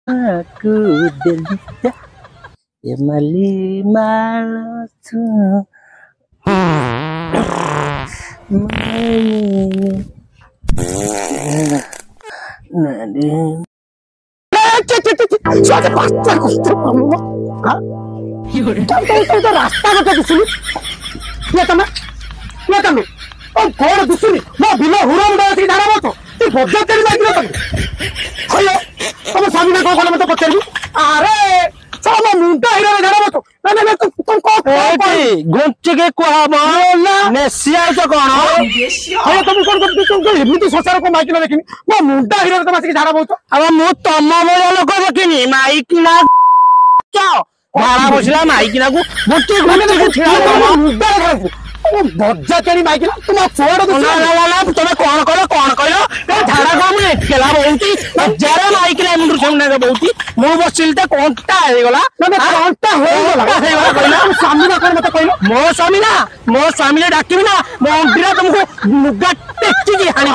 Aku delita ya mali malatu nadi suatu pasta kustu kamu itu rasta kata disini ya teman oh kor disini mau bila huram dari darah moto itu bocah dari lagi tuh ayo kamu sambil kau kalau mau pacari अरे sama मुंडा हिरा झाड़ा मत ना तुम को गोंचे के कोहा बोला नेसिया तो कोन अरे तुम कोन तुम एमिति संसार को माइक ना देखिनी मो मुंडा हिरा तो मासी झाड़ा बहुत अब मो तम बोला लोक देखिनी माइक ना क्या झाड़ा बसला माइक ना को गोंचे गोंचे छिड़ा मुंडा झाड़ा बज्जा केनी माइक ना तुम छोड़ दो ना तुम कोन कहलो झाड़ा को हम केला बहुती जरा माइक ना मुंड सामने का बहुती मो बसिल त कोंटा हे गला ना कोंटा हो गला कहला सामने ना कर मत कहलो मो स्वामी ने डाकिबी ना मंदिरा तुमको मुगा टेक्की की हानि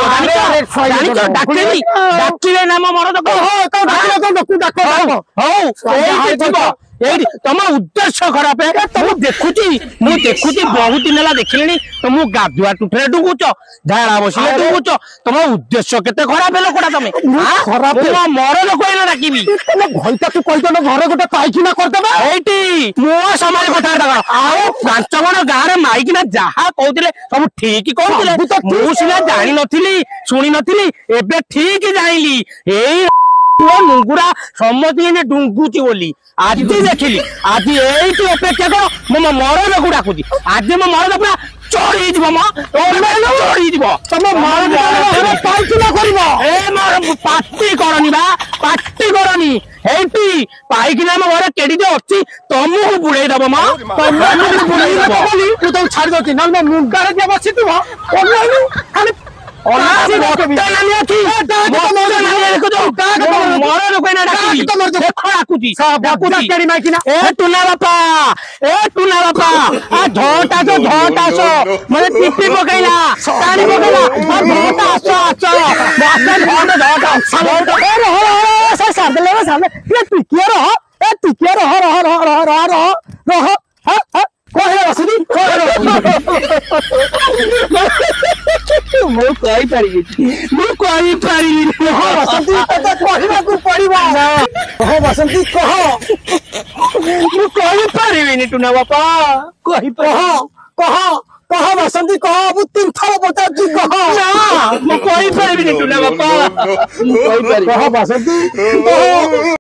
जानी तो डाकिबे ना मो मरो तो हो तो डाको हो एडी तम उद्देश्य खराब है तुम देखुची मु देखुची बहुत दिन ला देखिलेनी तुम गाधुआ टुठरे डुगुच झाड़ा बसिले डुगुच तुम उद्देश्य केते खराब है लोकड़ा तमे खराब तुम मरो लोक एना डाकिबी तुम भइता तू कहि दनो घरे गोटे पाइखिना कर देबा एटी मो समाज कथा दगा आ पांचगण गारे माइकिना जहा कहउतिले सब ठीक कहउतिले मु सिना जानि नथिली सुनि नथिली एबे ठीक जाइली एई मुंगुरा सम्मति ने डुंगुची बोली आज देखिली आज एठी अपेक्षा कर मो मरो लोक डाकुची आज मो मरो पूरा चढ़ी जीव चढ़ी जीव तुम मरो पाइखिना करबो ए मोर पार्टी करनी बा पार्टी करनी हेटी पाइखिना मो घरे केडी जे अछि तुमको बुड़े दबो मा तुम बुड़े दबो बोली तू तो छाड़ दोती न न मुंडा रे बसी तू ओनलाइन खाली ओनलाइन बत्ता नानी अछि बत्ता नानी देखो तो मरो लोक ना डाकी तो मर देखो डाकुची डाकुची केडी माइकिना ए टुना बापा आ झोटा सो मने टिप्पी पकैला तानी पकैला आ झोटा सो बासे झोटा ए रह से साथ ले सामने ये टिकिया रह कोहे वसदी मो कहि पारी हो वसंती तो कहना को पड़िबा हो वसंती कह मो कहि पारिबिनी टुना बापा कह वसंती कह मु तीन थल पचार जी कह ना मो कहि पारिबिनी टुना बापा कह वसंती कह